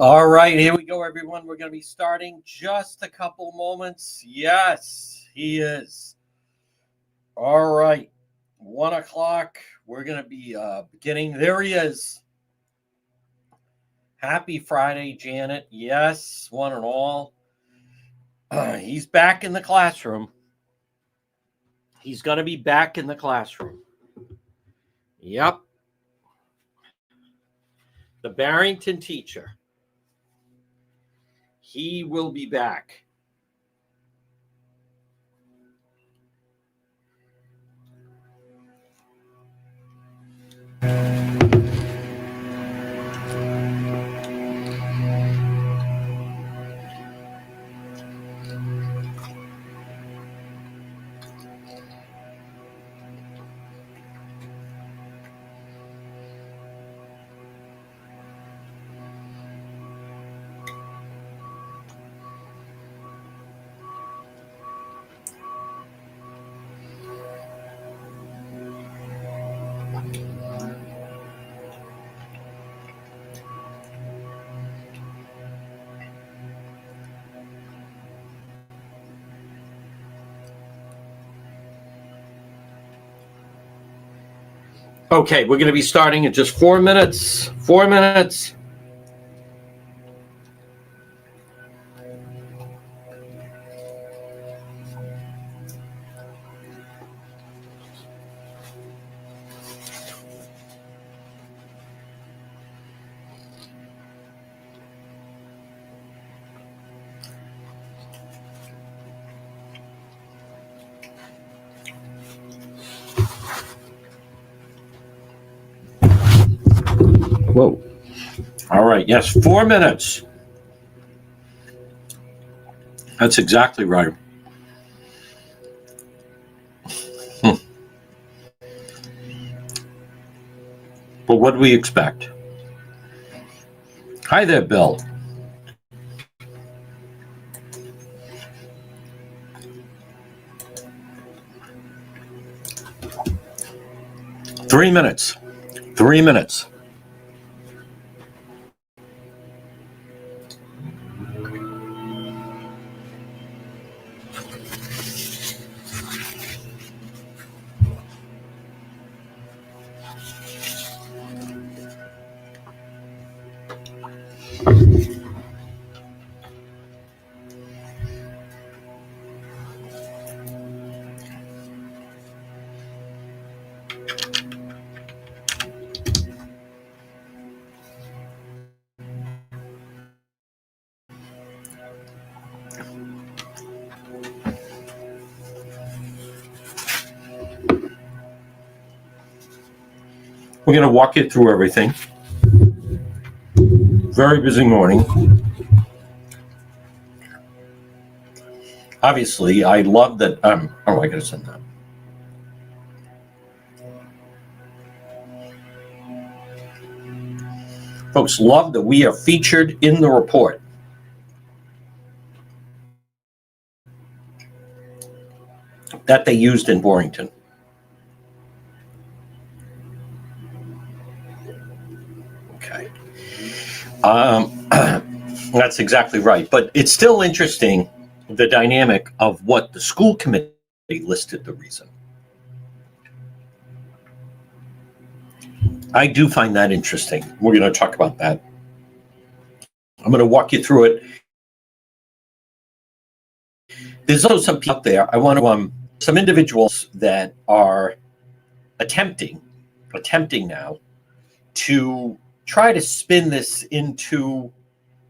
All right, here we go, everyone. We're going to be starting just a couple moments. Yes, he is. All right, 1 o'clock. We're going to be beginning. There he is. Happy Friday, Janet. Yes, one and all. He's back in the classroom. He's going to be back in the classroom. Yep. The Barrington teacher. He will be back. Okay, we're going to be starting in just 4 minutes. 4 minutes. Whoa. All right, yes, 4 minutes. That's exactly right. But what do we expect? Hi there, Bill. Three minutes. 3 minutes. We're going to walk you through everything. Very busy morning. Obviously, I love that. I got to send that. Folks love that we are featured in the report. That they used in Barrington. Okay. That's exactly right. But it's still interesting, the dynamic of what the school committee listed the reason. I do find that interesting. We're going to talk about that. I'm going to walk you through it. There's also some people out there. I want to some individuals that are attempting now to try to spin this into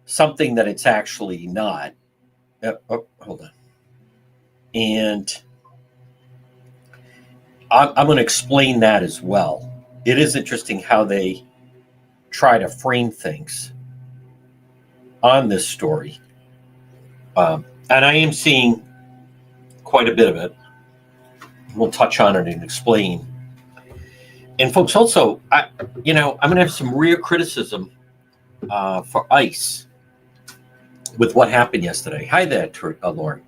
something that it's actually not. Hold on. And I'm going to explain that as well. It is interesting how they try to frame things on this story. And I am seeing quite a bit of it. We'll touch on it and explain. And folks, also, I'm going to have some real criticism for ice with what happened yesterday. Hi there, Lauren.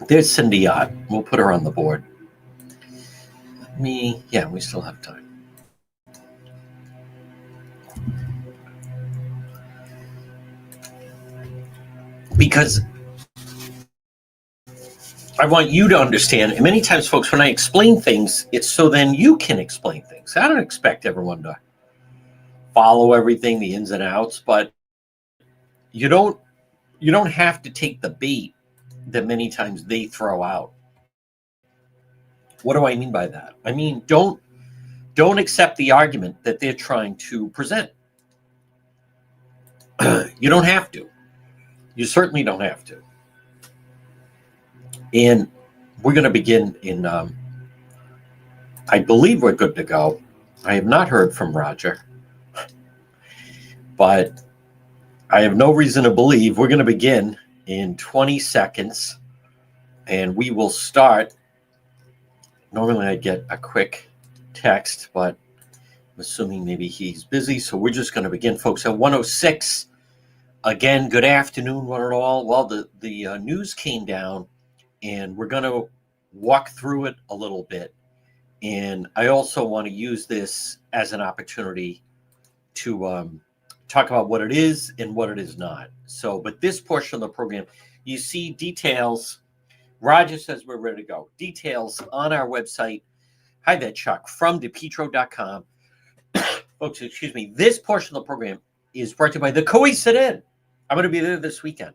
There's Cindy Ott. We'll put her on the board. We still have time. Because I want you to understand, and many times, folks, when I explain things, it's so then you can explain things. I don't expect everyone to follow everything, the ins and outs, but you don't have to take the bait that many times they throw out. What do I mean by that? I mean, don't accept the argument that they're trying to present. You don't have to. You certainly don't have to. And we're going to begin in, I believe we're good to go. I have not heard from Roger, but I have no reason to believe. We're going to begin in 20 seconds, and we will start. Normally I get a quick text, but I'm assuming maybe he's busy, so we're just going to begin, folks, at 1:06. Again, good afternoon, one and all. Well, the news came down, and we're going to walk through it a little bit. And I also want to use this as an opportunity to talk about what it is and what it is not. So, but this portion of the program, you see details. Roger says we're ready to go. Details on our website. Hi there, Chuck, from DePietro.com. Folks, excuse me. This portion of the program is brought to you by the Cohesive Inn. I'm going to be there this weekend.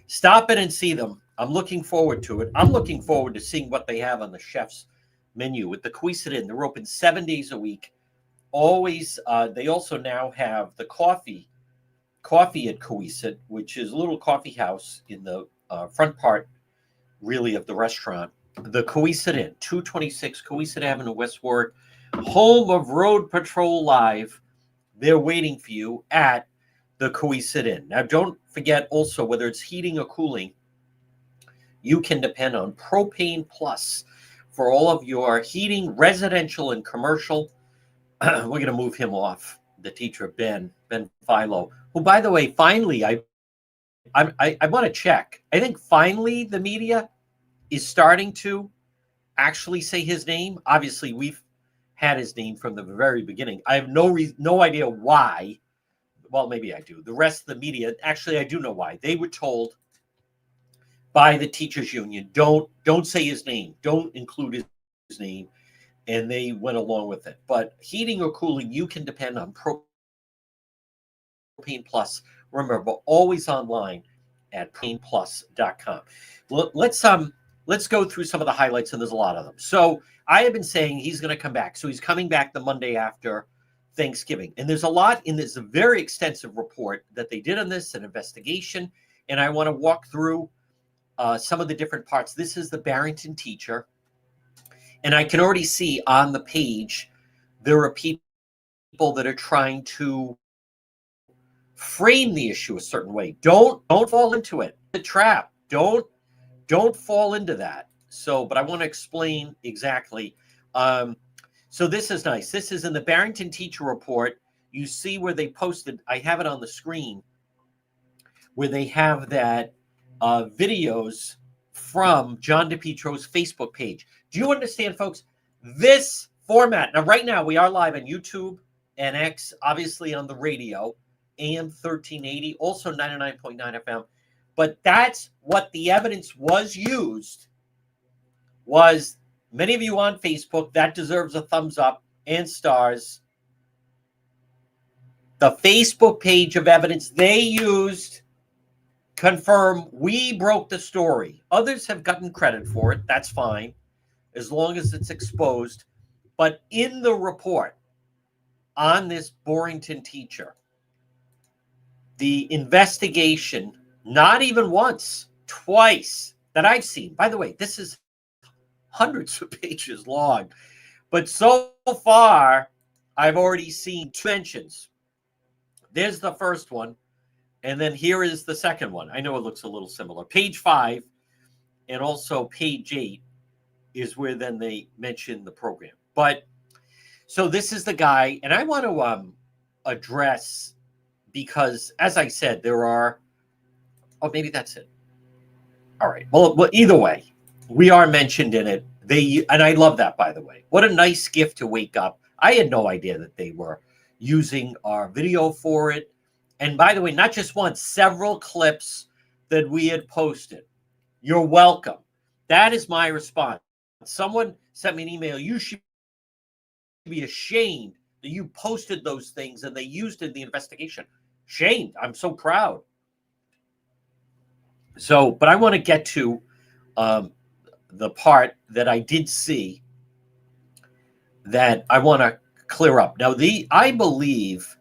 Stop in and see them. I'm looking forward to it. I'm looking forward to seeing what they have on the chef's menu with the Cohesive Inn. They're open 7 days a week. Always. They also now have the coffee at Cohesive, which is a little coffee house in the front part, really, of the restaurant. The Cohesive Inn, 226 Cohesive Avenue, West Warwick, home of Road Patrol Live. They're waiting for you at the Cohesive Inn. Now, don't forget also, whether it's heating or cooling, you can depend on Propane Plus for all of your heating, residential and commercial. We're going to move him off. The teacher, Ben Philo, who, by the way, finally, I want to check. I think finally the media is starting to actually say his name. Obviously, we've had his name from the very beginning. I have no idea why. Well, maybe I do. The rest of the media, actually, I do know why. They were told by the teachers union, don't say his name, don't include his name, and they went along with it. But heating or cooling, you can depend on Propane Plus. Remember, always online at propaneplus.com. Well, let's go through some of the highlights, and there's a lot of them. So I have been saying he's going to come back. So he's coming back the Monday after Thanksgiving. And there's a lot in this, a very extensive report that they did on this, an investigation. And I want to walk through some of the different parts. This is the Barrington teacher. And I can already see on the page, there are people that are trying to frame the issue a certain way. Don't fall into it. The trap. Don't fall into that. So, but I want to explain exactly. So this is nice. This is in the Barrington teacher report. You see where they posted, I have it on the screen, where they have that videos from John DePietro's Facebook page. Do you understand, folks? This format. Now, right now, we are live on YouTube and X, obviously on the radio, AM 1380, also 99.9 FM. But that's what the evidence was used, was many of you on Facebook. That deserves a thumbs up and stars. The Facebook page of evidence they used confirm we broke the story. Others have gotten credit for it. That's fine, as long as it's exposed. But in the report on this Barrington teacher, the investigation, not even once, twice that I've seen. By the way, this is hundreds of pages long. But so far, I've already seen 2 mentions. There's the first one. And then here is the second one. I know it looks a little similar. Page 5 and also page 8 is where then they mention the program. But So this is the guy, and I want to address, because as I said, there are. Oh, maybe that's it. All right. Well, either way, we are mentioned in it. And I love that, by the way. What a nice gift to wake up. I had no idea that they were using our video for it. And by the way, not just one, several clips that we had posted. You're welcome. That is my response. Someone sent me an email. You should be ashamed that you posted those things and they used it in the investigation. Shamed. I'm so proud. So, but I want to get to the part that I did see that I want to clear up. Now, I believe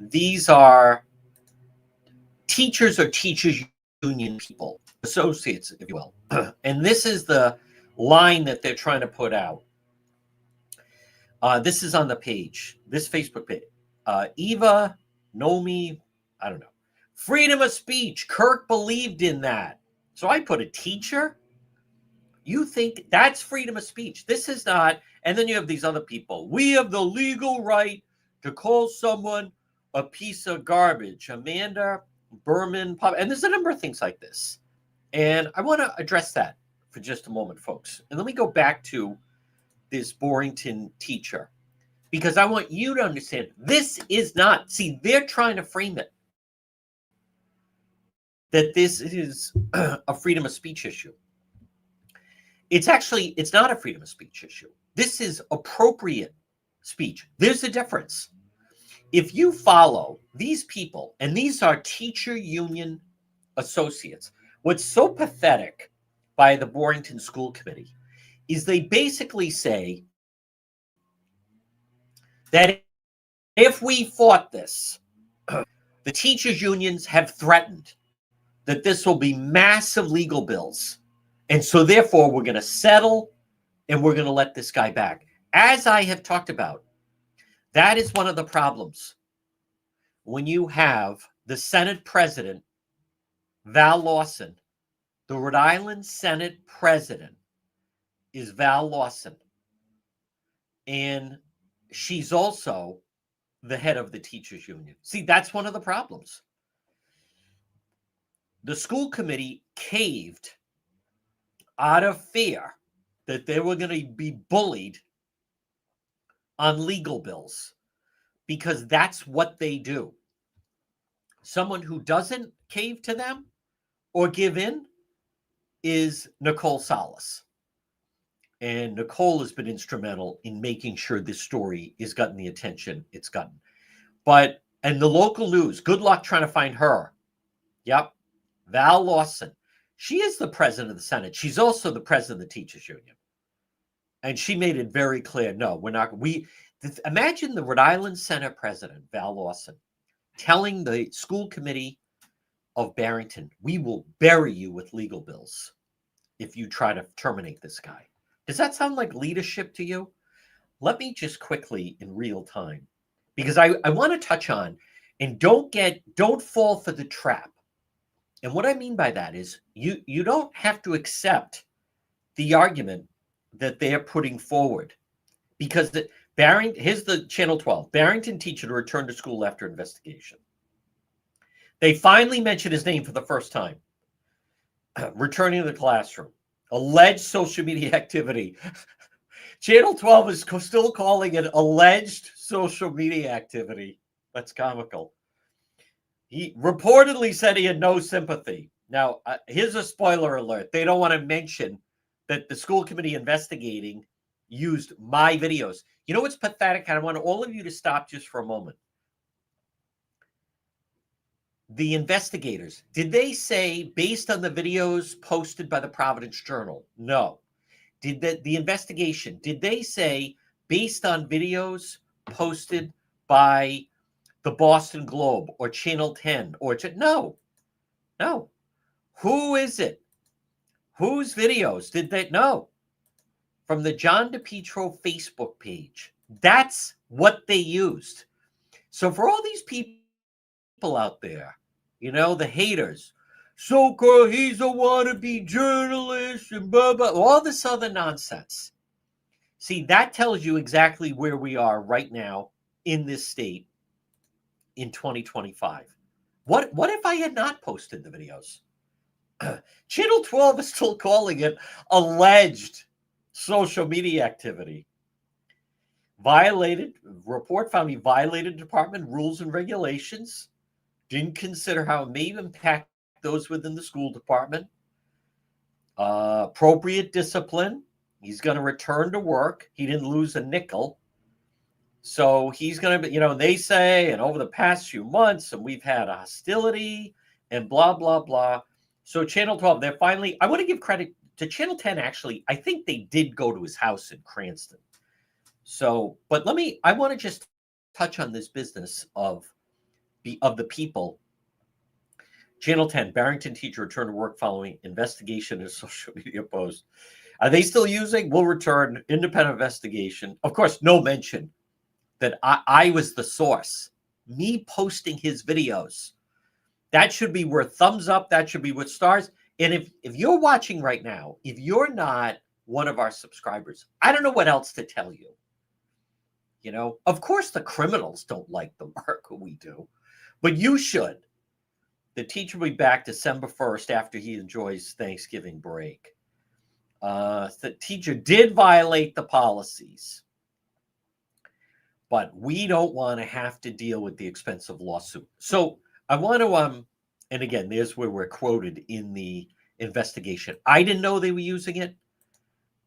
these are teachers or teachers union people, associates, if you will. And this is the line that they're trying to put out. This is on the page, this Facebook page. Eva, Nomi, I don't know. Freedom of speech. Kirk believed in that. So I put a teacher. You think that's freedom of speech? This is not. And then you have these other people. We have the legal right to call someone a piece of garbage. Amanda Berman. And there's a number of things like this. And I want to address that for just a moment, folks. And let me go back to this Barrington teacher, because I want you to understand this is not. See, they're trying to frame it that this is a freedom of speech issue. It's not a freedom of speech issue. This is appropriate speech. There's a difference. If you follow these people, and these are teacher union associates, what's so pathetic by the Barrington School Committee is they basically say that if we fought this, the teachers unions have threatened that this will be massive legal bills. And so therefore we're going to settle and we're going to let this guy back. As I have talked about, that is one of the problems when you have the Senate president, Val Lawson. The Rhode Island Senate president is Val Lawson. And she's also the head of the teachers union. See, that's one of the problems. The school committee caved out of fear that they were going to be bullied on legal bills, because that's what they do. Someone who doesn't cave to them or give in is Nicole Salas. And Nicole has been instrumental in making sure this story has gotten the attention it's gotten. And the local news, good luck trying to find her. Yep. Val Lawson. She is the president of the Senate. She's also the president of the teachers union. And she made it very clear, no, we're not. Imagine the Rhode Island Senate president, Val Lawson, telling the school committee of Barrington, we will bury you with legal bills if you try to terminate this guy. Does that sound like leadership to you? Let me just quickly in real time, because I want to touch on, and don't fall for the trap. And what I mean by that is you don't have to accept the argument that they're putting forward, because here's the Channel 12, Barrington teacher to return to school after investigation. They finally mentioned his name for the first time. Returning to the classroom. Alleged social media activity. Channel 12 is still calling it alleged social media activity. That's comical. He reportedly said he had no sympathy. Now, here's a spoiler alert. They don't want to mention that the school committee investigating used my videos. You know what's pathetic? I want all of you to stop just for a moment. The investigators, did they say based on the videos posted by the Providence Journal? No. Did the investigation, did they say based on videos posted by the Boston Globe or Channel 10 or no. Who is it? Whose videos did they know? From the John DePietro Facebook page. That's what they used. So for all these people out there, the haters, so-called he's a wannabe journalist and blah, blah, all this other nonsense. See, that tells you exactly where we are right now in this state in 2025. What if I had not posted the videos? Channel 12 is still calling it alleged social media activity. Report found he violated department rules and regulations, didn't consider how it may impact those within the school department, appropriate discipline. He's going to return to work. He didn't lose a nickel. So he's going to be, they say, and over the past few months, and we've had hostility and blah, blah, blah. So Channel 12, they're finally, I want to give credit to Channel 10, actually. I think they did go to his house in Cranston. So, but I want to just touch on this business of the people. Channel 10, Barrington teacher returned to work following investigation in a social media post. Are they still using? Will return, independent investigation. Of course, no mention that I was the source. Me posting his videos. That should be worth thumbs up. That should be worth stars. And if you're watching right now, if you're not one of our subscribers, I don't know what else to tell you. Of course, the criminals don't like the work we do, but you should. The teacher will be back December 1st after he enjoys Thanksgiving break. The teacher did violate the policies, but we don't want to have to deal with the expensive lawsuit. So I want to, and again, there's where we're quoted in the investigation. I didn't know they were using it.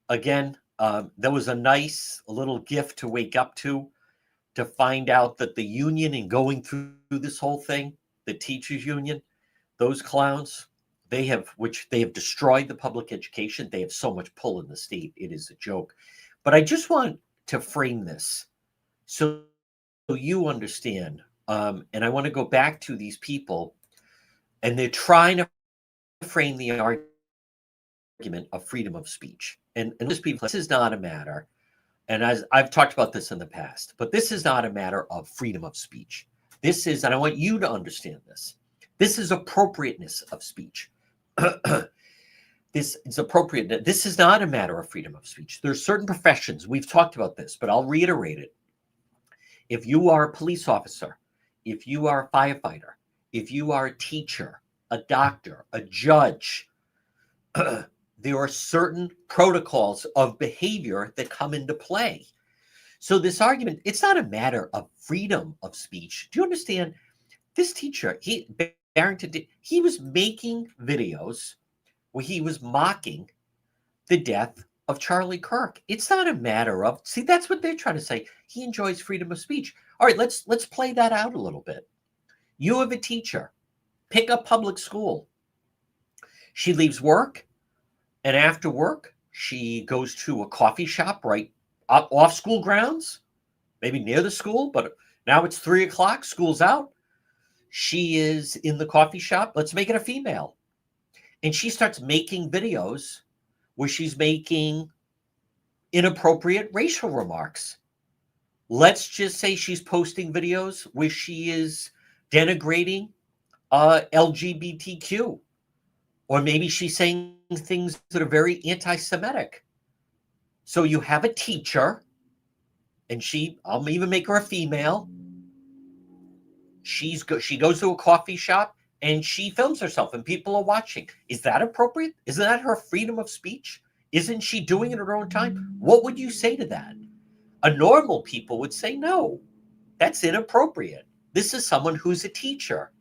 Again, that was a nice little gift to wake up to find out that the union, in going through this whole thing, the teachers union, those clowns, they have destroyed the public education. They have so much pull in the state. It is a joke. But I just want to frame this so you understand. And I want to go back to these people, and they're trying to frame the argument of freedom of speech. And these people, this is not a matter, and as I've talked about this in the past, but this is not a matter of freedom of speech. This is, and I want you to understand this is appropriateness of speech. This is appropriate. This is not a matter of freedom of speech. There are certain professions, we've talked about this, but I'll reiterate it. If you are a police officer, if you are a firefighter, if you are a teacher, a doctor, a judge, there are certain protocols of behavior that come into play. So this argument, it's not a matter of freedom of speech. Do you understand? This teacher, Barrington, he was making videos where he was mocking the death of Charlie Kirk. It's not a matter of, see, that's what they're trying to say. He enjoys freedom of speech. All right, let's play that out a little bit. You have a teacher, pick up public school. She leaves work, and after work, she goes to a coffee shop right off school grounds, maybe near the school, but now it's 3 o'clock, school's out. She is in the coffee shop. Let's make it a female. And she starts making videos where she's making inappropriate racial remarks. Let's just say she's posting videos where she is denigrating LGBTQ. Or maybe she's saying things that are very anti-Semitic. So you have a teacher, and I'll even make her a female. She goes to a coffee shop and she films herself and people are watching. Is that appropriate? Isn't that her freedom of speech? Isn't she doing it at her own time? What would you say to that? A normal people would say, no, that's inappropriate. This is someone who's a teacher.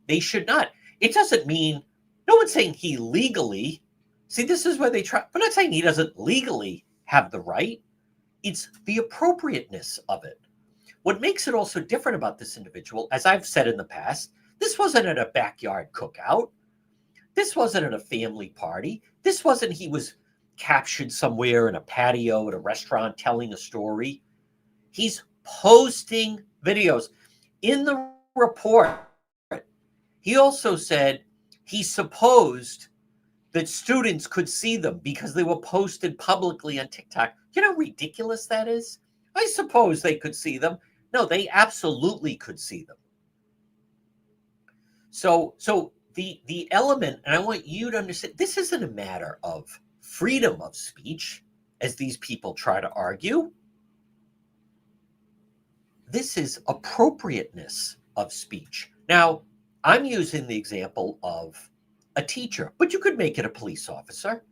They should not. It doesn't mean, no one's saying he legally, see, this is where they try. I'm not saying he doesn't legally have the right. It's the appropriateness of it. What makes it also different about this individual, as I've said in the past, this wasn't at a backyard cookout. This wasn't at a family party. This wasn't he was captured somewhere in a patio at a restaurant telling a story. He's posting videos. In the report, he also said he supposed that students could see them because they were posted publicly on TikTok. You know how ridiculous that is? I suppose they could see them. No, they absolutely could see them. So the element, and I want you to understand, this isn't a matter of freedom of speech as these people try to argue. This is appropriateness of speech. Now, I'm using the example of a teacher, but you could make it a police officer.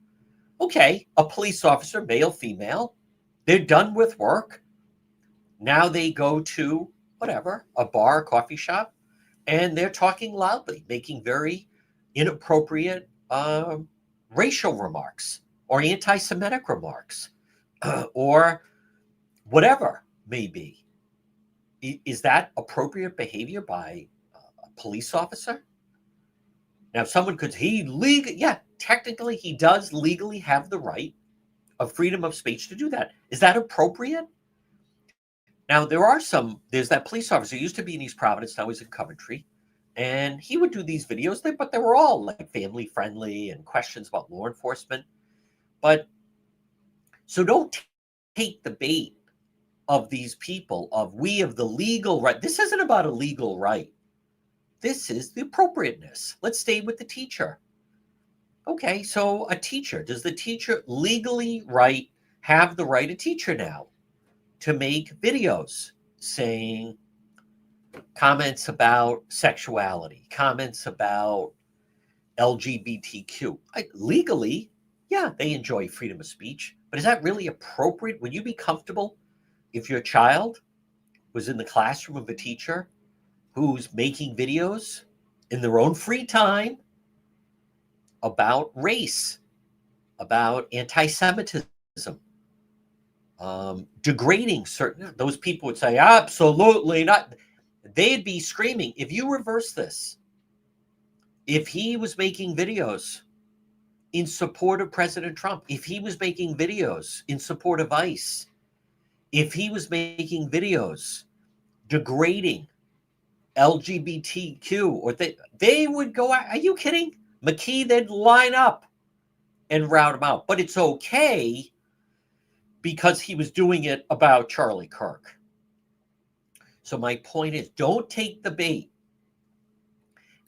Okay, a police officer, male, female, they're done with work. Now they go to whatever, a bar, a coffee shop, and they're talking loudly, making very inappropriate racial remarks or anti-Semitic remarks or whatever may be. Is that appropriate behavior by a police officer? Now, someone could, technically he does legally have the right of freedom of speech to do that. Is that appropriate? Now, there's that police officer who used to be in East Providence, now he's in Coventry, and he would do these videos, but they were all like family friendly and questions about law enforcement. But so don't take the bait of these people of we have the legal right. This isn't about a legal right. This is the appropriateness. Let's stay with the teacher. Okay, so a teacher, does the teacher legally have the right, a teacher now, to make videos saying comments about sexuality, comments about LGBTQ? Legally, yeah, they enjoy freedom of speech, but is that really appropriate? Would you be comfortable if your child was in the classroom of a teacher who's making videos in their own free time about race, about anti-Semitism, degrading certain, those people would say, absolutely not. They'd be screaming. If you reverse this, if he was making videos in support of President Trump, if he was making videos in support of ICE, if he was making videos degrading LGBTQ, or they would go, are you kidding? McKee, they'd line up and rout him out. But it's okay because he was doing it about Charlie Kirk. So my point is, don't take the bait.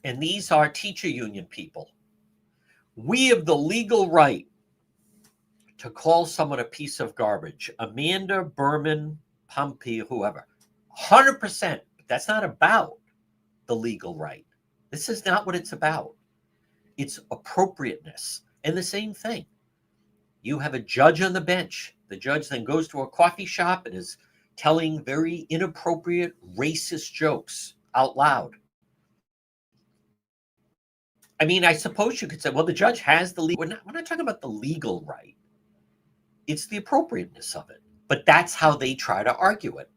And these are teacher union people. We have the legal right to call someone a piece of garbage. Amanda, Berman, Pompey, whoever. 100%. But that's not about the legal right. This is not what it's about. It's appropriateness. And the same thing. You have a judge on the bench. The judge then goes to a coffee shop and is telling very inappropriate racist jokes out loud. I mean, I suppose you could say, well, the judge has the legal. We're not talking about the legal right. It's the appropriateness of it. But that's how they try to argue it.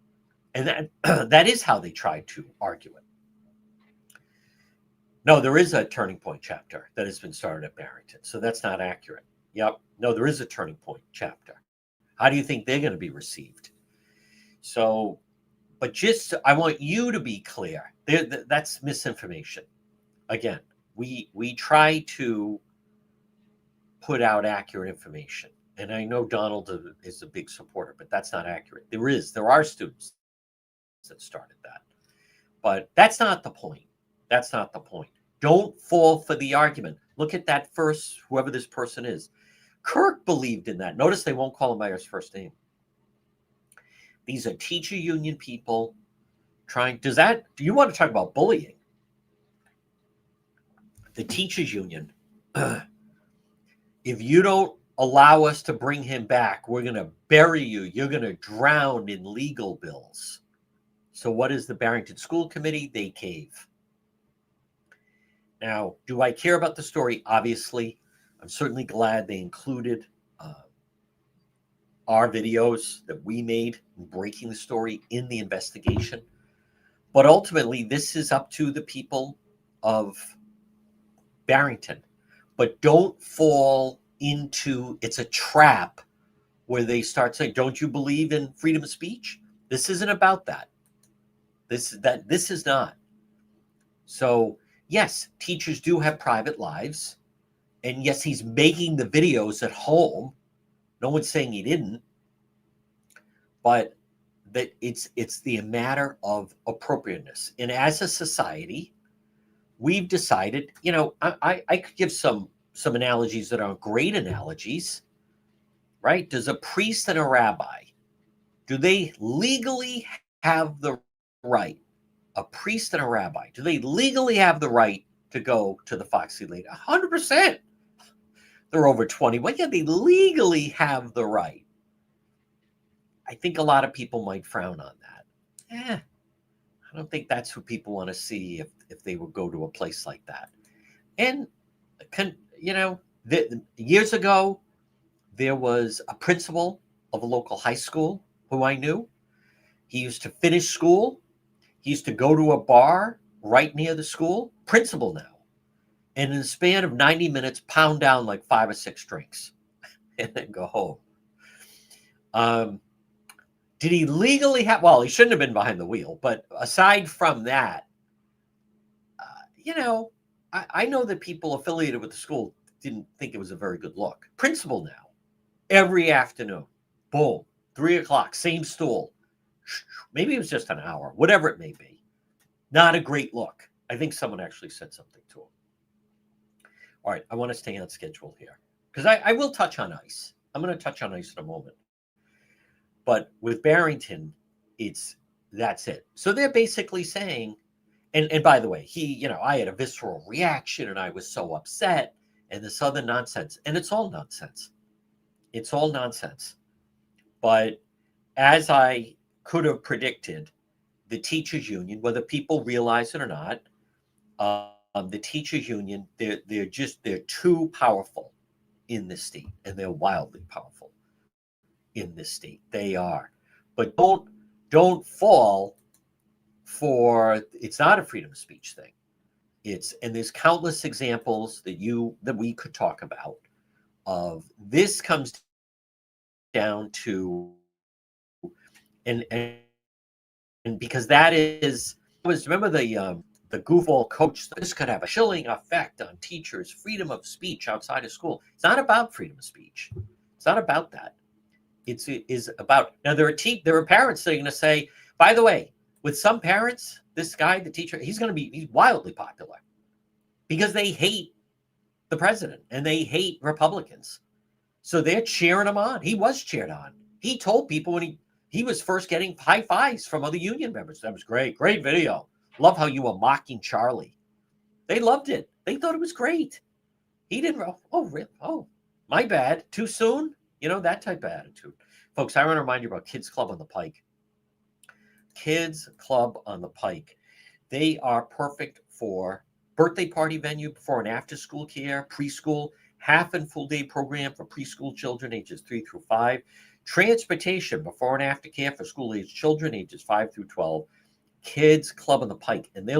And that is how they try to argue it. No, there is a Turning Point chapter that has been started at Barrington. So that's not accurate. Yep. No, there is a Turning Point chapter. How do you think they're going to be received? So, but just, I want you to be clear. That's misinformation. Again, we try to put out accurate information. And I know Donald is a big supporter, but that's not accurate. There are students that started that. But that's not the point. That's not the point. Don't fall for the argument. Look at that first, whoever this person is. Kirk believed in that. Notice they won't call him by his first name. These are teacher union people trying. Do you want to talk about bullying? The teachers union, if you don't allow us to bring him back, we're going to bury you. You're going to drown in legal bills. So what is the Barrington School Committee? They cave. Now, do I care about the story? Obviously, I'm certainly glad they included our videos that we made breaking the story in the investigation. But ultimately, this is up to the people of Barrington. But don't fall into, it's a trap where they start saying, don't you believe in freedom of speech? This isn't about that. This is not. So yes, teachers do have private lives. And yes, he's making the videos at home. No one's saying he didn't. But that it's the matter of appropriateness. And as a society, we've decided, I could give some analogies that aren't great analogies, right? Does a priest and a rabbi, do they legally have the right, a priest and a rabbi, do they legally have the right to go to the Foxy Lady? 100%. They're over 21. Yeah, they legally have the right. I think a lot of people might frown on that. I don't think that's who people want to see if they would go to a place like that. And, years ago, there was a principal of a local high school who I knew. He used to finish school. He used to go to a bar right near the school, principal now. And in the span of 90 minutes, pound down like 5 or 6 drinks and then go home. Did he legally have, well, he shouldn't have been behind the wheel, but aside from that, I know that people affiliated with the school didn't think it was a very good look. Principal now, every afternoon, boom, 3 o'clock, same stool. Maybe it was just an hour, whatever it may be. Not a great look. I think someone actually said something to him. All right, I want to stay on schedule here because I will touch on ICE. I'm going to touch on ICE in a moment. But with Barrington, that's it. So they're basically saying, and by the way, I had a visceral reaction and I was so upset and this other nonsense. And it's all nonsense. It's all nonsense. But as I could have predicted, the teachers union, whether people realize it or not, the teachers union, they're too powerful in this state, and they're wildly powerful in this state. They are. But don't fall for, it's not a freedom of speech thing. And there's countless examples that we could talk about of this comes down to, and because that remember the goofball coach, this could have a chilling effect on teachers' freedom of speech outside of school. It's not about freedom of speech. It's not about that. It is about, now there are parents that are going to say, by the way, with some parents, this guy, the teacher, he's wildly popular because they hate the president and they hate Republicans. So they're cheering him on. He was cheered on. He told people when he was first getting high fives from other union members. That was great. Great video. Love how you were mocking Charlie. They loved it. They thought it was great. He didn't, my bad. Too soon? That type of attitude. Folks, I want to remind you about Kids Club on the Pike. Kids Club on the Pike. They are perfect for birthday party venue, before and after school care, preschool, half and full day program for preschool children ages 3 through 5, transportation, before and after care for school age children ages 5 through 12, Kids Club on the Pike. And they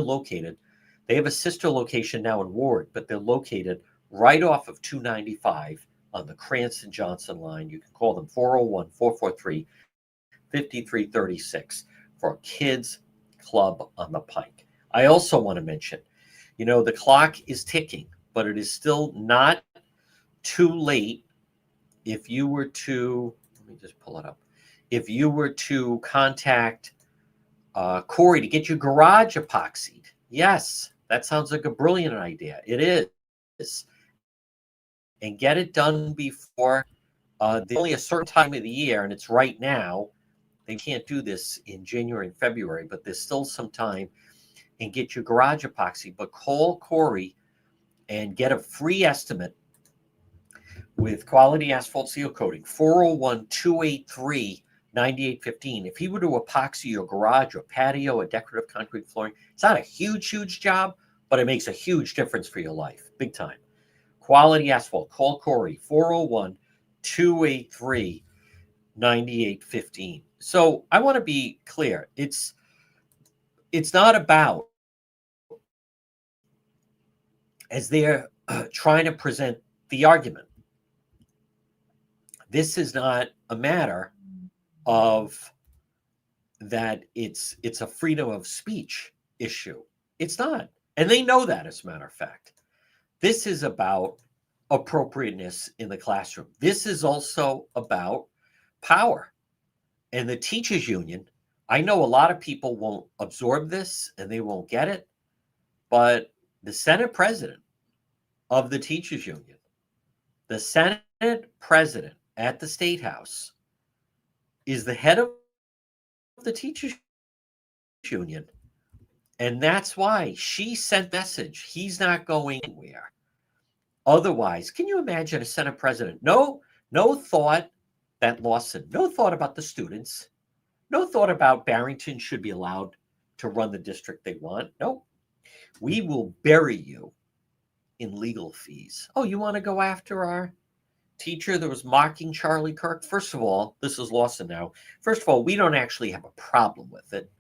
have a sister location now in Ward, but they're located right off of 295 on the Cranston-Johnson line. You can call them 401-443-5336 for Kids Club on the Pike. I also want to mention, the clock is ticking, but it is still not too late if you were to, let me just pull it up. If you were to contact Corey to get your garage epoxied. Yes, that sounds like a brilliant idea. It is. And get it done before there's only a certain time of the year, and it's right now. They can't do this in January and February, but there's still some time, and get your garage epoxy. But call Corey and get a free estimate with Quality Asphalt Seal Coating, 401-283-9815. If he were to epoxy your garage or patio or decorative concrete flooring, it's not a huge job, but it makes a huge difference for your life, big time. Quality Asphalt. Call Corey, 401-283-9815. So I want to be clear. It's not about, as they're trying to present the argument, this is not a matter of that it's a freedom of speech issue. It's not. And they know that, as a matter of fact. This is about appropriateness in the classroom. This is also about power. And the teachers union, I know a lot of people won't absorb this and they won't get it, but the Senate president of the teachers union, the Senate president at the State House is the head of the teachers union. And that's why she sent the message. He's not going anywhere. Otherwise, can you imagine a Senate president? No thought that Lawson, no thought about the students, no thought about Barrington should be allowed to run the district they want. No, we will bury you in legal fees. Oh, you want to go after our teacher that was mocking Charlie Kirk? First of all, this is Lawson now. First of all, we don't actually have a problem with it.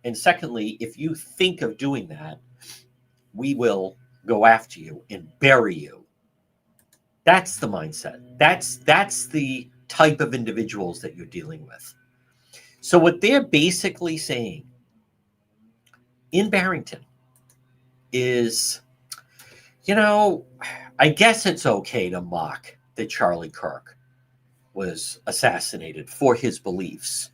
And secondly, if you think of doing that, we will go after you and bury you. That's the mindset. That's the type of individuals that you're dealing with. So what they're basically saying in Barrington is, I guess it's okay to mock that Charlie Kirk was assassinated for his beliefs.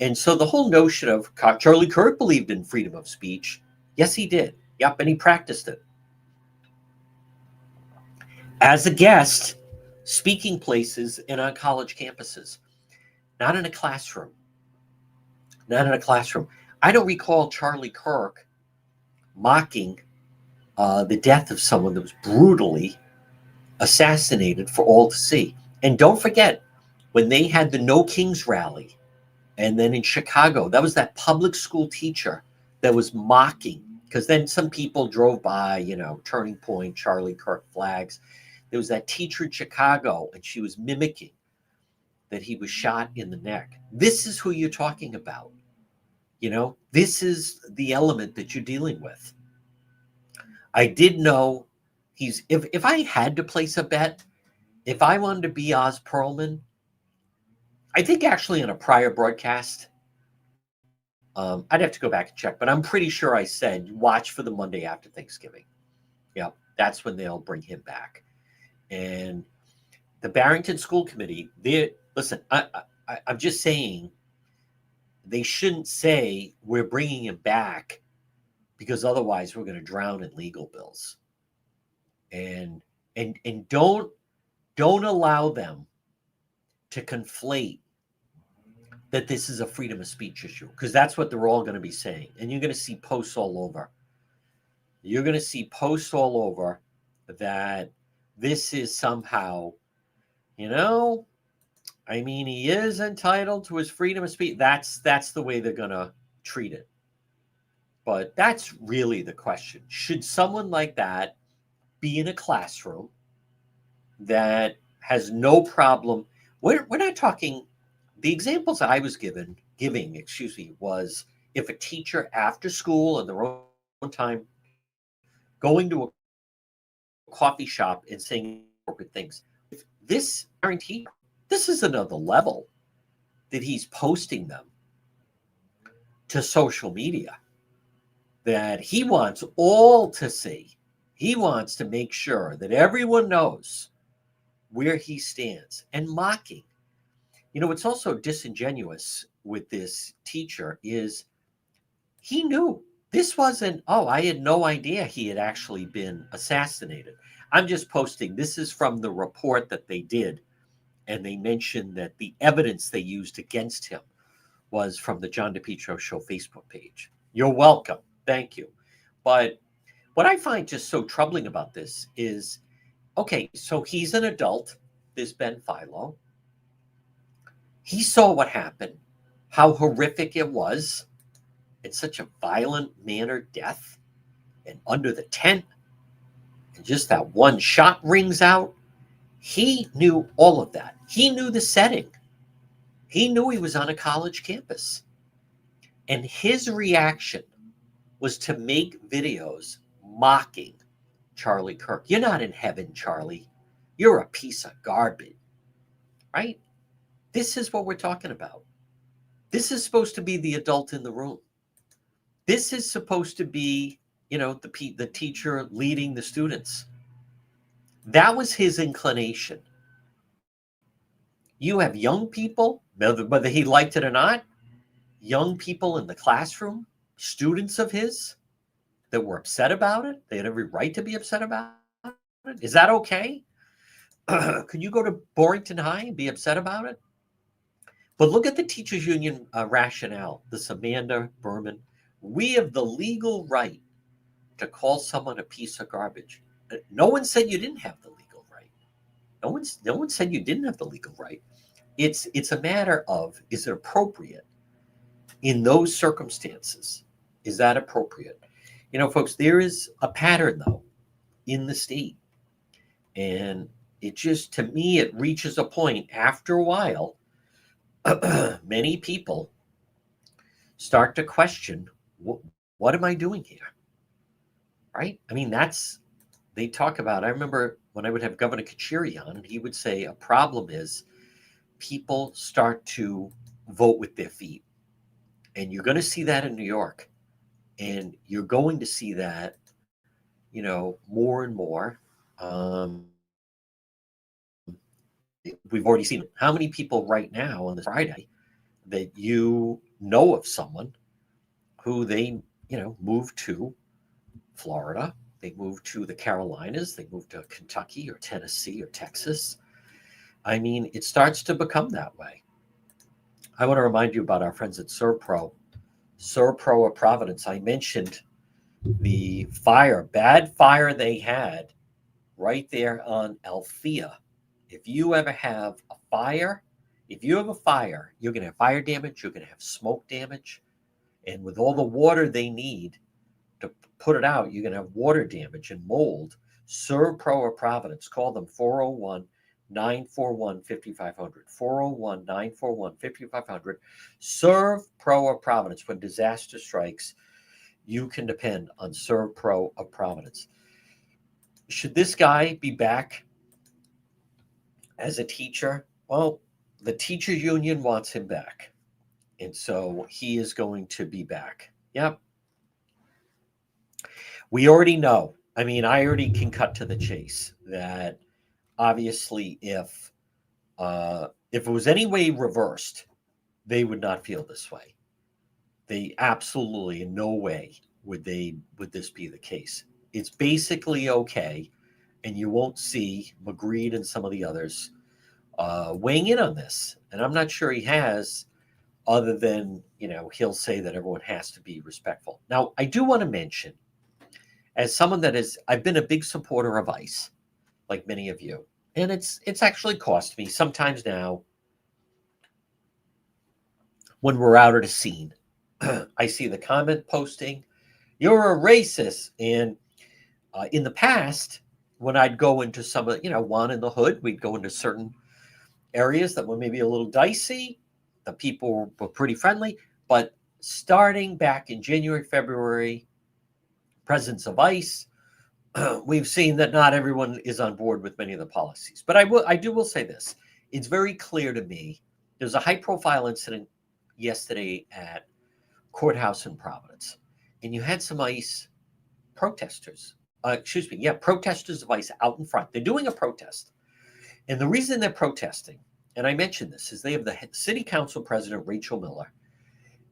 And so the whole notion of Charlie Kirk believed in freedom of speech. Yes, he did. Yep, and he practiced it. As a guest, speaking places and on college campuses, not in a classroom. Not in a classroom. I don't recall Charlie Kirk mocking the death of someone that was brutally assassinated for all to see. And don't forget, when they had the No Kings rally, and then in Chicago, that was that public school teacher that was mocking, because then some people drove by, Turning Point, Charlie Kirk flags. There was that teacher in Chicago, and she was mimicking that he was shot in the neck. This is who you're talking about. This is the element that you're dealing with. I did know if I had to place a bet, if I wanted to be Oz Perlman, I think actually in a prior broadcast, I'd have to go back and check, but I'm pretty sure I said watch for the Monday after Thanksgiving. Yeah, that's when they'll bring him back. And the Barrington School Committee, listen, I'm just saying they shouldn't say we're bringing him back because otherwise we're going to drown in legal bills. And don't allow them to conflate that this is a freedom of speech issue, because that's what they're all going to be saying. And you're going to see posts all over. You're going to see posts all over that this is somehow, he is entitled to his freedom of speech. That's the way they're going to treat it. But that's really the question. Should someone like that be in a classroom that has no problem? We're not talking. The examples I was giving, was if a teacher after school in their own time going to a coffee shop and saying appropriate things. If this guarantee, this is another level that he's posting them to social media that he wants all to see. He wants to make sure that everyone knows where he stands, and mocking. What's also disingenuous with this teacher is he knew this wasn't, I had no idea he had actually been assassinated. I'm just posting. This is from the report that they did. And they mentioned that the evidence they used against him was from the John DePietro Show Facebook page. You're welcome. Thank you. But what I find just so troubling about this is, okay, so he's an adult, this Ben Philo. He saw what happened, how horrific it was. It's such a violent manner death, and under the tent, and just that one shot rings out. He knew all of that. He knew the setting. He knew he was on a college campus. And his reaction was to make videos mocking Charlie Kirk. You're not in heaven, Charlie. You're a piece of garbage, right? This is what we're talking about. This is supposed to be the adult in the room. This is supposed to be, the teacher leading the students. That was his inclination. You have young people, whether he liked it or not, young people in the classroom, students of his, that were upset about it. They had every right to be upset about it. Is that okay? Could you go to Barrington High and be upset about it? But look at the teachers union rationale. This Amanda Berman. We have the legal right to call someone a piece of garbage. No one said you didn't have the legal right. No one said you didn't have the legal right. It's a matter of, is it appropriate in those circumstances? Is that appropriate? Folks, there is a pattern though in the state, and it just, to me, it reaches a point after a while. Many people start to question, what am I doing here? Right? I mean, they talk about, I remember when I would have Governor Kachiri on, and he would say a problem is people start to vote with their feet. And you're going to see that in New York. And you're going to see that, more and more. We've already seen how many people right now on this Friday that of someone who they, moved to Florida, they moved to the Carolinas, they moved to Kentucky or Tennessee or Texas. I mean, it starts to become that way. I want to remind you about our friends at ServPro of Providence. I mentioned the bad fire they had right there on Althea. If you ever have a fire, you're going to have fire damage, you're going to have smoke damage. And with all the water they need to put it out, you're going to have water damage and mold. ServPro of Providence, call them 401-941-5500. 401-941-5500. ServPro of Providence. When disaster strikes, you can depend on ServPro of Providence. Should this guy be back as a teacher? Well, the teachers union wants him back. And so he is going to be back. Yep. We already know. I mean, I already can cut to the chase that obviously if it was any way reversed, they would not feel this way. They absolutely, in no way would this be the case. It's basically okay, and you won't see McGreed and some of the others weighing in on this. And I'm not sure he has, other than, he'll say that everyone has to be respectful. Now, I do want to mention, as someone I've been a big supporter of ICE, like many of you, and it's actually cost me sometimes now when we're out at a scene. I see the comment posting, "You're a racist." And in the past, when I'd go into some of, Juan in the Hood, we'd go into certain areas that were maybe a little dicey. The people were pretty friendly. But starting back in January, February, presence of ICE, we've seen that not everyone is on board with many of the policies. But I will say this. It's very clear to me. There's a high-profile incident yesterday at courthouse in Providence, and you had some ICE protesters. Protesters of ICE out in front. They're doing a protest. And the reason they're protesting, and I mentioned this, is they have the city council president, Rachel Miller,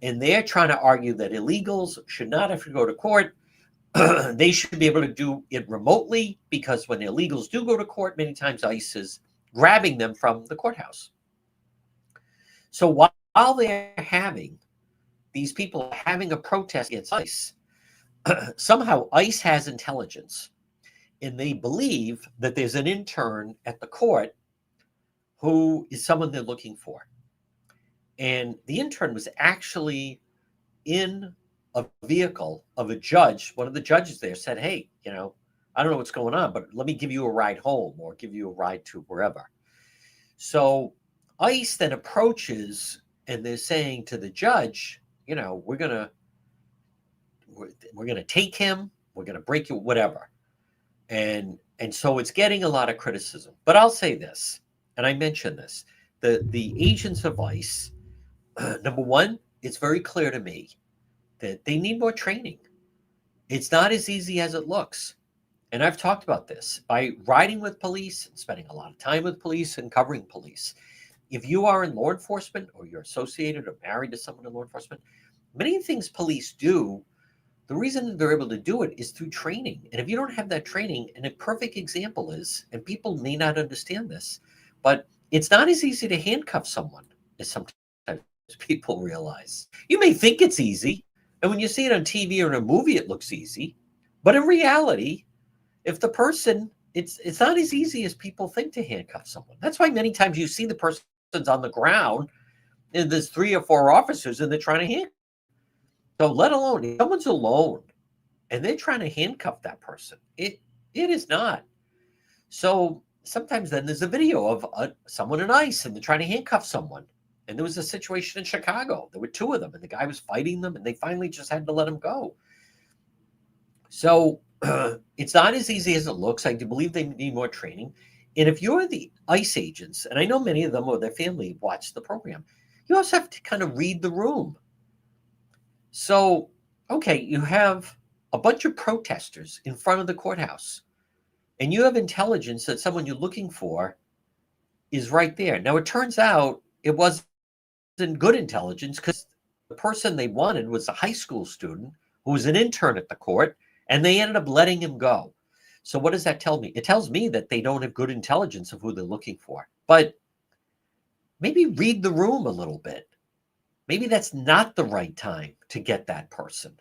and they're trying to argue that illegals should not have to go to court. They should be able to do it remotely, because when illegals do go to court, many times ICE is grabbing them from the courthouse. So while these people having a protest against ICE, somehow ICE has intelligence, and they believe that there's an intern at the court who is someone they're looking for. And the intern was actually in a vehicle of a judge. One of the judges there said, "Hey, I don't know what's going on, but let me give you a ride home or give you a ride to wherever." So ICE then approaches, and they're saying to the judge, we're gonna take him, we're gonna break you, whatever. And so it's getting a lot of criticism. But I'll say this, and I mentioned this, the agents of ICE, number one, it's very clear to me that they need more training. It's not as easy as it looks. And I've talked about this. By riding with police and spending a lot of time with police and covering police, if you are in law enforcement or you're associated or married to someone in law enforcement, many things police do The reason they're able to do it is through training. And if you don't have that training, and a perfect example is, and people may not understand this, but it's not as easy to handcuff someone as sometimes people realize. You may think it's easy, and when you see it on TV or in a movie, it looks easy. But in reality, if the person, it's not as easy as people think to handcuff someone. That's why many times you see the person's on the ground, and there's 3 or 4 officers, and they're trying to handcuff. So let alone if someone's alone and they're trying to handcuff that person, it is not. So sometimes then there's a video of someone in ICE and they're trying to handcuff someone. And there was a situation in Chicago. There were 2 of them, and the guy was fighting them, and they finally just had to let him go. So it's not as easy as it looks. I do believe they need more training. And if you're the ICE agents, and I know many of them or their family watch the program, you also have to kind of read the room. So, okay, you have a bunch of protesters in front of the courthouse, and you have intelligence that someone you're looking for is right there. Now, it turns out it wasn't good intelligence, because the person they wanted was a high school student who was an intern at the court, and they ended up letting him go. So what does that tell me? It tells me that they don't have good intelligence of who they're looking for. But maybe read the room a little bit. Maybe that's not the right time to get that person.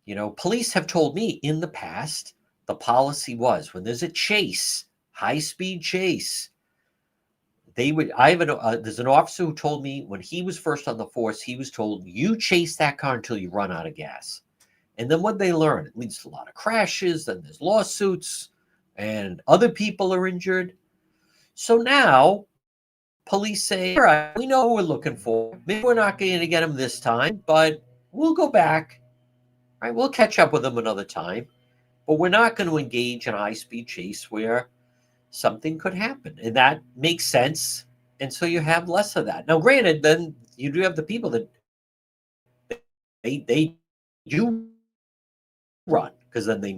You know, police have told me in the past, the policy was when there's a chase, high-speed chase, they would, there's an officer who told me when he was first on the force, he was told, you chase that car until you run out of gas. And then what they learn, it leads to a lot of crashes, then there's lawsuits, and other people are injured. So now police say, all right, we know who we're looking for. Maybe we're not going to get him this time, but we'll go back. Right? We'll catch up with him another time. But we're not going to engage in a high-speed chase where something could happen. And that makes sense. And so you have less of that. Now, granted, then you do have the people that they do run, because then they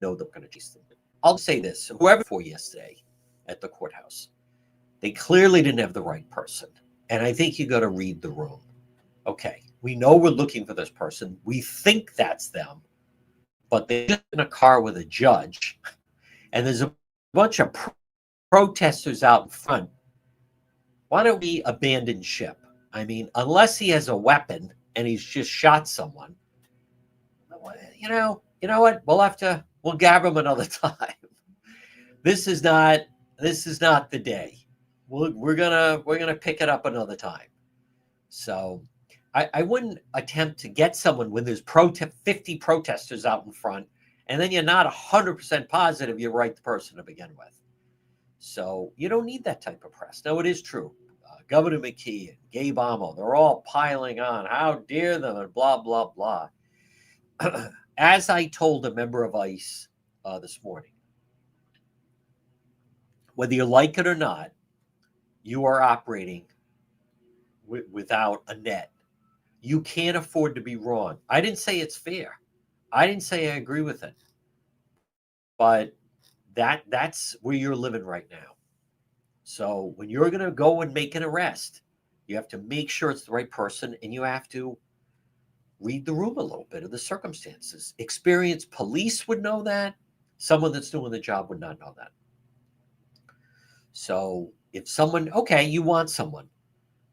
know they're going to chase them. I'll say this. Whoever for yesterday at the courthouse, they clearly didn't have the right person. And I think you got to read the room. Okay, we know we're looking for this person. We think that's them. But they're just in a car with a judge. And there's a bunch of protesters out in front. Why don't we abandon ship? I mean, unless he has a weapon and he's just shot someone, you know what? We'll grab him another time. This is not the day. We're gonna pick it up another time. So I wouldn't attempt to get someone when there's 50 protesters out in front, and then you're not 100% positive you're right the person to begin with. So you don't need that type of press. Now, it is true. Governor McKee and Gabe Amo, they're all piling on. How dare them, and blah, blah, blah. As I told a member of ICE this morning, whether you like it or not, you are operating without a net. You can't afford to be wrong. I didn't say it's fair. I didn't say I agree with it. But that's where you're living right now. So when you're going to go and make an arrest, you have to make sure it's the right person, and you have to read the room a little bit of the circumstances. Experienced police would know that. Someone that's doing the job would not know that. So if someone, okay, you want someone,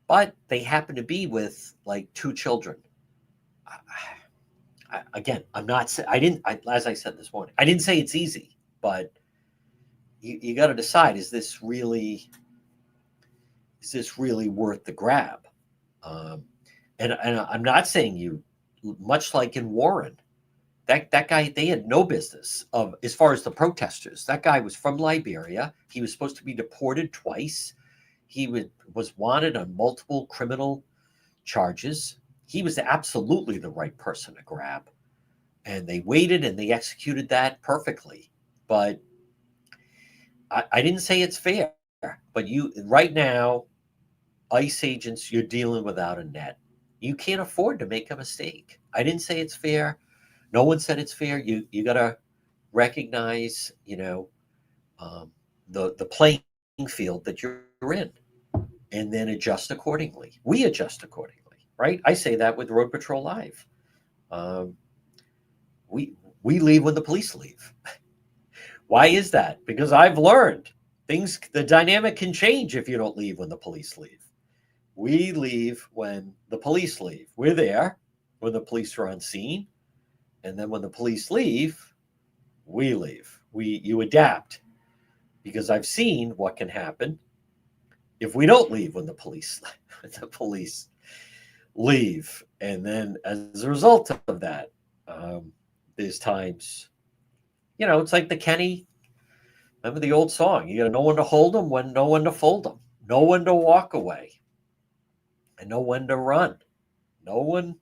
but they happen to be with like 2 children. Again, as I said this morning, I didn't say it's easy, but you got to decide, is this really worth the grab? And I'm not saying you, much like in Warren, that guy, they had no business of, as far as the protesters, that guy was from Liberia. He was supposed to be deported twice. He was wanted on multiple criminal charges. He was absolutely the right person to grab. And they waited and they executed that perfectly. But I didn't say it's fair. But right now, ICE agents, you're dealing without a net. You can't afford to make a mistake. I didn't say it's fair. No one said it's fair. You got to recognize, the playing field that you're in, and then adjust accordingly. We adjust accordingly, right? I say that with Road Patrol Live. we leave when the police leave. Why is that? Because I've learned the dynamic can change if you don't leave when the police leave. We leave when the police leave. We're there when the police are on scene, and then when the police leave, we leave. You adapt, because I've seen what can happen if we don't leave when the police leave, and then as a result of that, there's times, it's like the Kenny. Remember the old song? You got to know when to hold them, know when to fold them, know when to walk away, and know when to run. No one.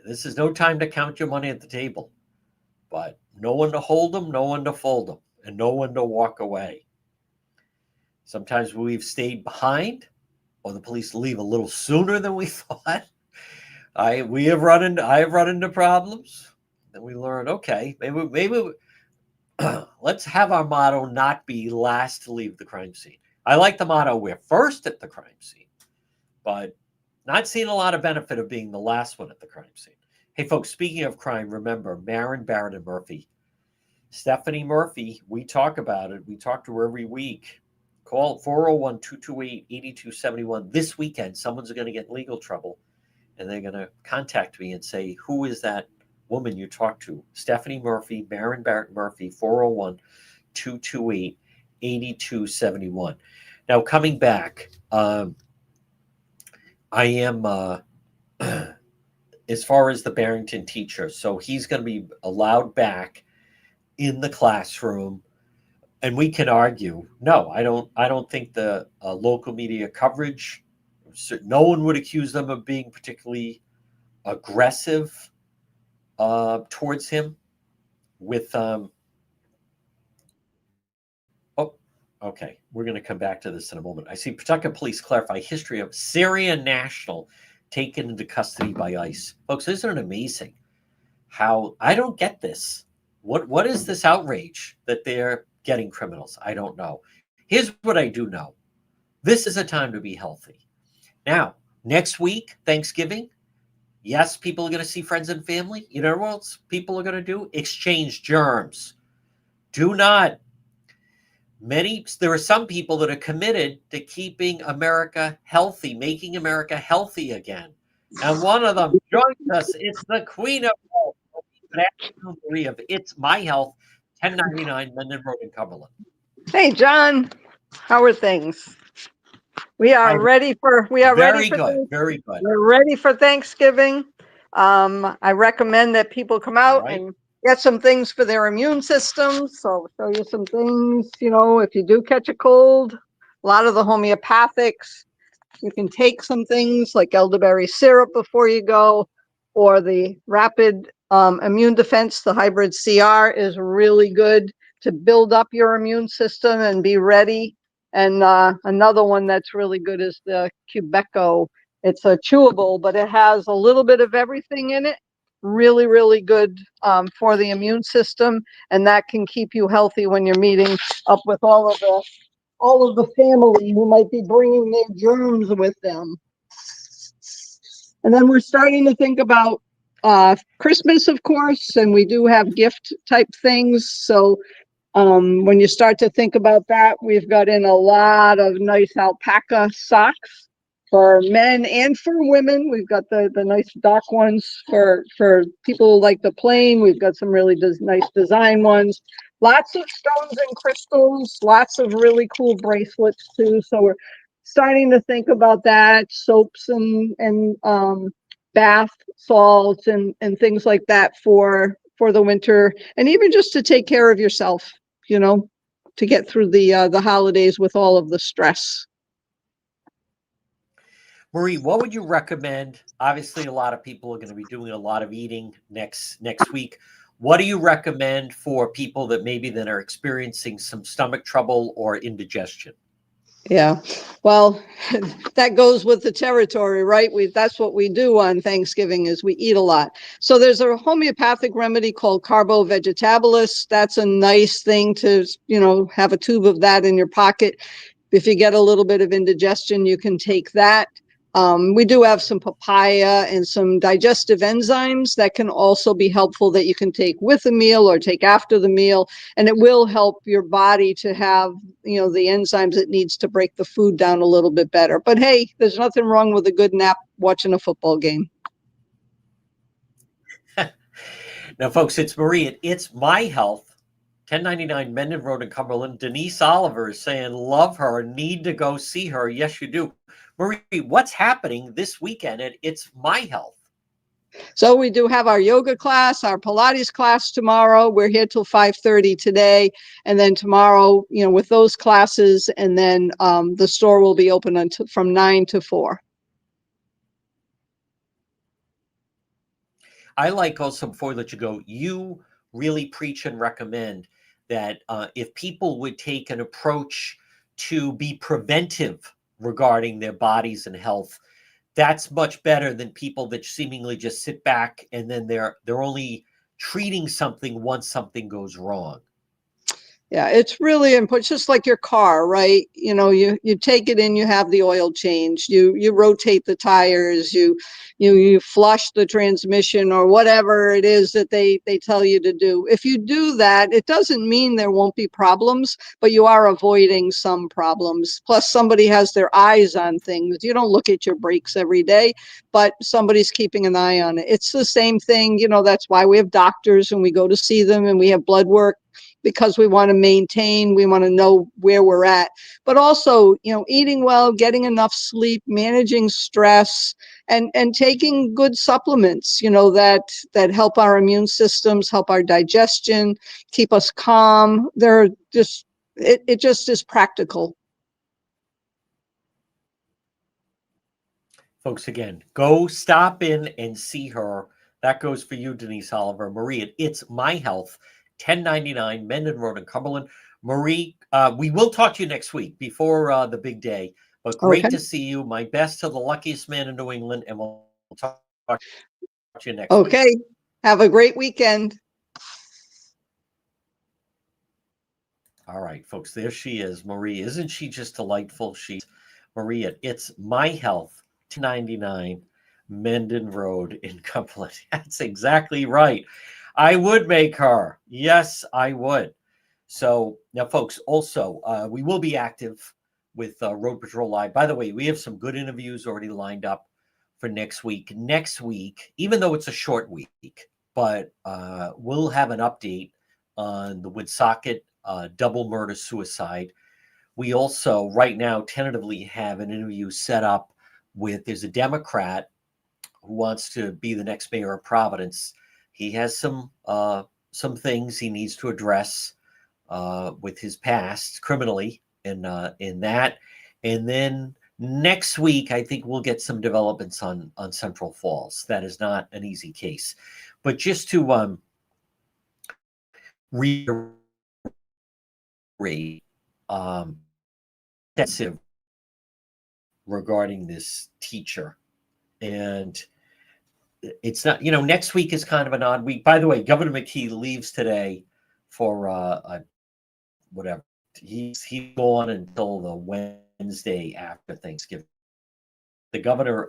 This is no time to count your money at the table, but know when to hold them, know when to fold them, and know when to walk away. Sometimes we've stayed behind, or the police leave a little sooner than we thought. I have run into problems. Then we learn, okay, maybe let's have our motto not be last to leave the crime scene. I like the motto, we're first at the crime scene, but not seeing a lot of benefit of being the last one at the crime scene. Hey, folks, speaking of crime, remember Marin, Barrett, and Murphy. Stephanie Murphy, we talk about it. We talk to her every week. Call 401-228-8271. This weekend, someone's going to get in legal trouble, and they're going to contact me and say, who is that woman you talked to? Stephanie Murphy, Marin, Barrett, Murphy, 401-228-8271. Now, coming back, I am, as far as the Barrington teacher, so he's going to be allowed back in the classroom, and we can argue, no, I don't think the local media coverage, no one would accuse them of being particularly aggressive towards him with, okay, we're going to come back to this in a moment. I see Pawtucket police clarify history of Syrian national taken into custody by ICE. Folks, isn't it amazing how I don't get this? What is this outrage that they're getting criminals? I don't know. Here's what I do know. This is a time to be healthy. Now, next week, Thanksgiving, yes, people are going to see friends and family. You know what else people are going to do? Exchange germs. There are some people that are committed to keeping America healthy, making America healthy again. And one of them joins us. It's the Queen of Health. Good afternoon, Marie of It's My Health, 1099 Mendon Road in Cumberland. Hey, John. How are things? We are ready for Very good. We're ready for Thanksgiving. I recommend that people come out and get some things for their immune system. So I'll show you some things, if you do catch a cold, a lot of the homeopathics, you can take some things like elderberry syrup before you go, or the rapid immune defense, the hybrid CR is really good to build up your immune system and be ready. And another one that's really good is the Quebeco. It's a chewable, but it has a little bit of everything in it. Really, really good for the immune system, and that can keep you healthy when you're meeting up with all of the family who might be bringing their germs with them. And then we're starting to think about Christmas, of course, and we do have gift type things. So when you start to think about that, we've got in a lot of nice alpaca socks for men and for women. We've got the nice dock ones for people who like the plain. We've got some really nice design ones. Lots of stones and crystals, lots of really cool bracelets too. So we're starting to think about that, soaps and bath salts and things like that for the winter, and even just to take care of yourself, to get through the holidays with all of the stress. Marie, what would you recommend? Obviously, a lot of people are going to be doing a lot of eating next week. What do you recommend for people that are experiencing some stomach trouble or indigestion? Yeah, well, that goes with the territory, right? That's what we do on Thanksgiving is we eat a lot. So there's a homeopathic remedy called Carbo Vegetabilis. That's a nice thing to, have a tube of that in your pocket. If you get a little bit of indigestion, you can take that. We do have some papaya and some digestive enzymes that can also be helpful that you can take with a meal or take after the meal. And it will help your body to have, the enzymes it needs to break the food down a little bit better. But hey, there's nothing wrong with a good nap watching a football game. Now, folks, it's Marie at It's My Health, 1099 Mendon Road in Cumberland. Denise Oliver is saying, love her, need to go see her. Yes, you do. Marie, what's happening this weekend at It's My Health? So we do have our yoga class, our Pilates class tomorrow. We're here till 5:30 today. And then tomorrow, with those classes, and then the store will be open until from 9 to 4. I like also, before we let you go, you really preach and recommend that if people would take an approach to be preventive regarding their bodies and health, that's much better than people that seemingly just sit back and then they're only treating something once something goes wrong. Yeah, it's really important, just like your car, right? You take it in, you have the oil change, you rotate the tires, you flush the transmission or whatever it is that they tell you to do. If you do that, it doesn't mean there won't be problems, but you are avoiding some problems. Plus, somebody has their eyes on things. You don't look at your brakes every day, but somebody's keeping an eye on it. It's the same thing, that's why we have doctors and we go to see them and we have blood work, because we want to maintain, we want to know where we're at, but also, eating well, getting enough sleep, managing stress, and taking good supplements, that help our immune systems, help our digestion, keep us calm. They're just, it just is practical. Folks, again, go stop in and see her. That goes for you, Denise Oliver. Marie, It's My Health, 1099 Mendon Road in Cumberland. Marie, we will talk to you next week before the big day, but great to see you. My best to the luckiest man in New England, and we'll talk to you next week. Okay. Have a great weekend. All right, folks, there she is, Marie. Isn't she just delightful? She's Marie at It's My Health, 299 Mendon Road in Cumberland. That's exactly right. I would make her. Yes, I would. So now, folks, also, we will be active with Road Patrol Live. By the way, we have some good interviews already lined up for next week. Next week, even though it's a short week, but we'll have an update on the Woonsocket double murder suicide. We also, right now, tentatively have an interview set up with, there's a Democrat who wants to be the next mayor of Providence. He has some things he needs to address with his past criminally in that. And then next week, I think we'll get some developments on Central Falls. That is not an easy case. But just to reiterate, intensive regarding this teacher. And it's not, next week is kind of an odd week. By the way, Governor McKee leaves today for whatever. He's gone until the Wednesday after Thanksgiving. The governor,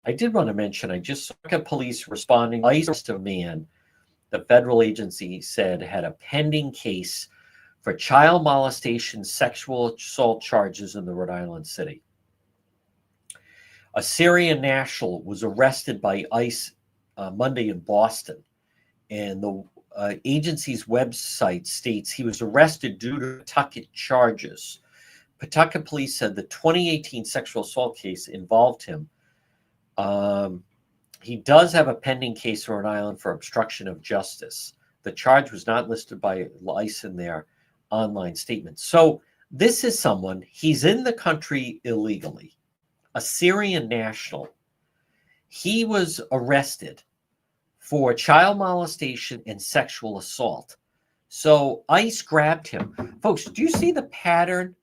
I did want to mention, I just saw police responding to a man the federal agency said had a pending case for child molestation, sexual assault charges in the Rhode Island city. A Syrian national was arrested by ICE Monday in Boston, and the agency's website states he was arrested due to Pawtucket charges. Pawtucket police said the 2018 sexual assault case involved him. He does have a pending case in Rhode Island for obstruction of justice. The charge was not listed by ICE in their online statement. So this is someone, he's in the country illegally, a Syrian national. He was arrested for child molestation and sexual assault. So ICE grabbed him. Folks, do you see the pattern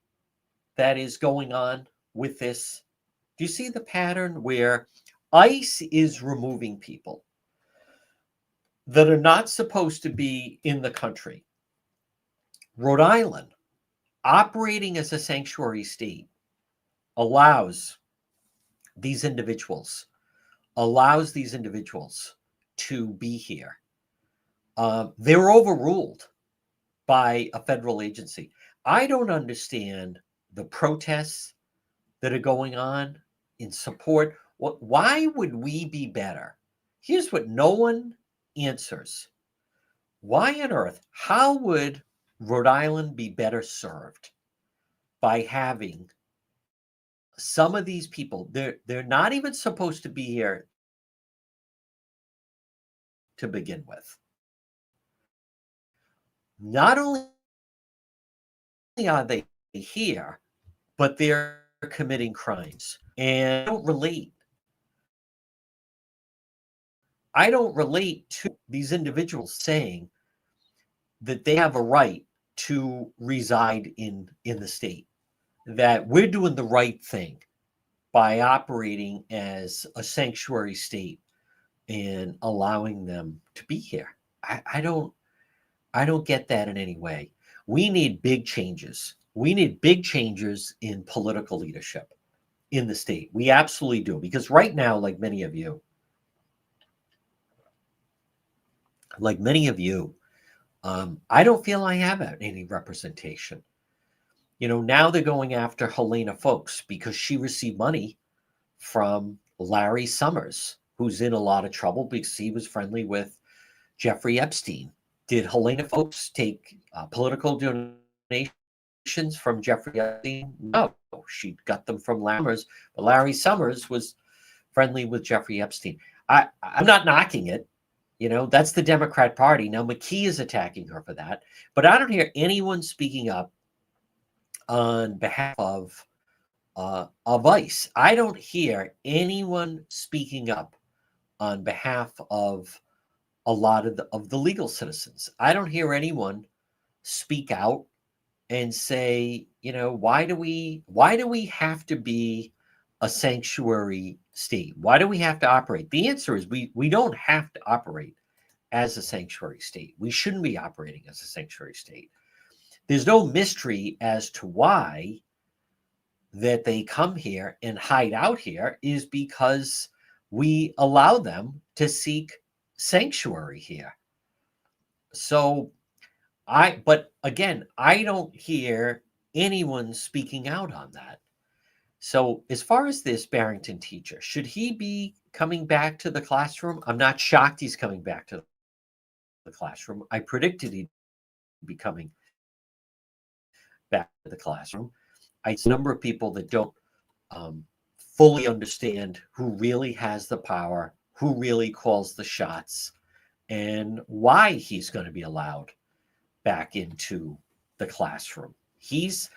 that is going on with this? Do you see the pattern where ICE is removing people that are not supposed to be in the country? Rhode Island, operating as a sanctuary state, allows these individuals to be here. They're overruled by a federal agency. I don't understand the protests that are going on in support. Why would we be better? Here's what no one answers. Why on earth, how would Rhode Island be better served by having some of these people? They're not even supposed to be here to begin with. Not only are they here, but they're committing crimes. And I don't relate to these individuals saying that they have a right to reside in the state, that we're doing the right thing by operating as a sanctuary state and allowing them to be here. I don't get that in any way. We need big changes. We need big changes in political leadership in the state. We absolutely do. Because right now, like many of you, I don't feel I have any representation. Now they're going after Helena Folks because she received money from Larry Summers, who's in a lot of trouble because he was friendly with Jeffrey Epstein. Did Helena Folks take political donations from Jeffrey Epstein? No, she got them from Larry Summers, but Larry Summers was friendly with Jeffrey Epstein. I'm not knocking it. That's the Democrat Party. Now, McKee is attacking her for that, but I don't hear anyone speaking up on behalf of ICE. I don't hear anyone speaking up on behalf of a lot of the legal citizens. I don't hear anyone speak out and say, why do we have to be a sanctuary state? Why do we have to operate? The answer is we don't have to operate as a sanctuary state. We shouldn't be operating as a sanctuary state. There's no mystery as to why that they come here and hide out here is because we allow them to seek sanctuary here. So but again, I don't hear anyone speaking out on that. So as far as this Barrington teacher, should he be coming back to the classroom? I'm not shocked he's coming back to the classroom. I predicted he'd be coming back to the classroom. I see a number of people that don't fully understand who really has the power, who really calls the shots, and why he's going to be allowed back into the classroom. He's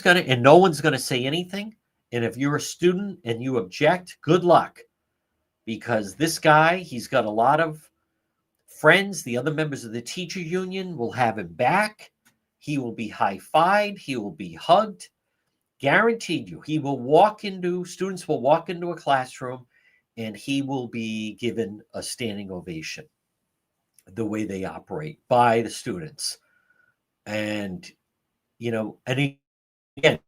going to, and no one's going to say anything. And if you're a student and you object, good luck. Because this guy, he's got a lot of friends. The other members of the teacher union will have him back. He will be high-fived. He will be hugged. Guaranteed you. Students will walk into a classroom and he will be given a standing ovation the way they operate by the students. And, and again,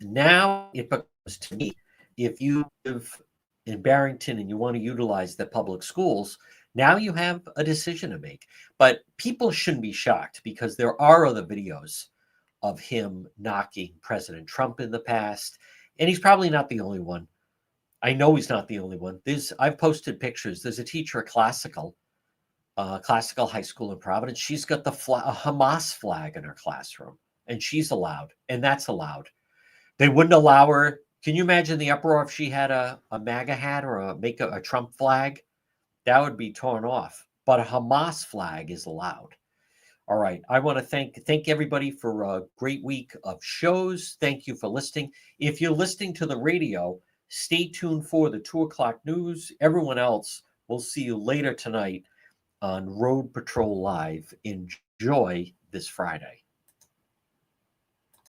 now it becomes to me, if you live in Barrington and you want to utilize the public schools, now you have a decision to make. But people shouldn't be shocked because there are other videos of him knocking President Trump in the past. And he's probably not the only one. I know he's not the only one. I've posted pictures. There's a teacher at Classical High School in Providence. She's got a Hamas flag in her classroom, and she's allowed, and that's allowed. They wouldn't allow her. Can you imagine the uproar if she had a MAGA hat or a Trump flag? That would be torn off. But a Hamas flag is allowed. All right. I want to thank everybody for a great week of shows. Thank you for listening. If you're listening to the radio, stay tuned for the 2:00 news. Everyone else, we'll see you later tonight on Road Patrol Live. Enjoy this Friday.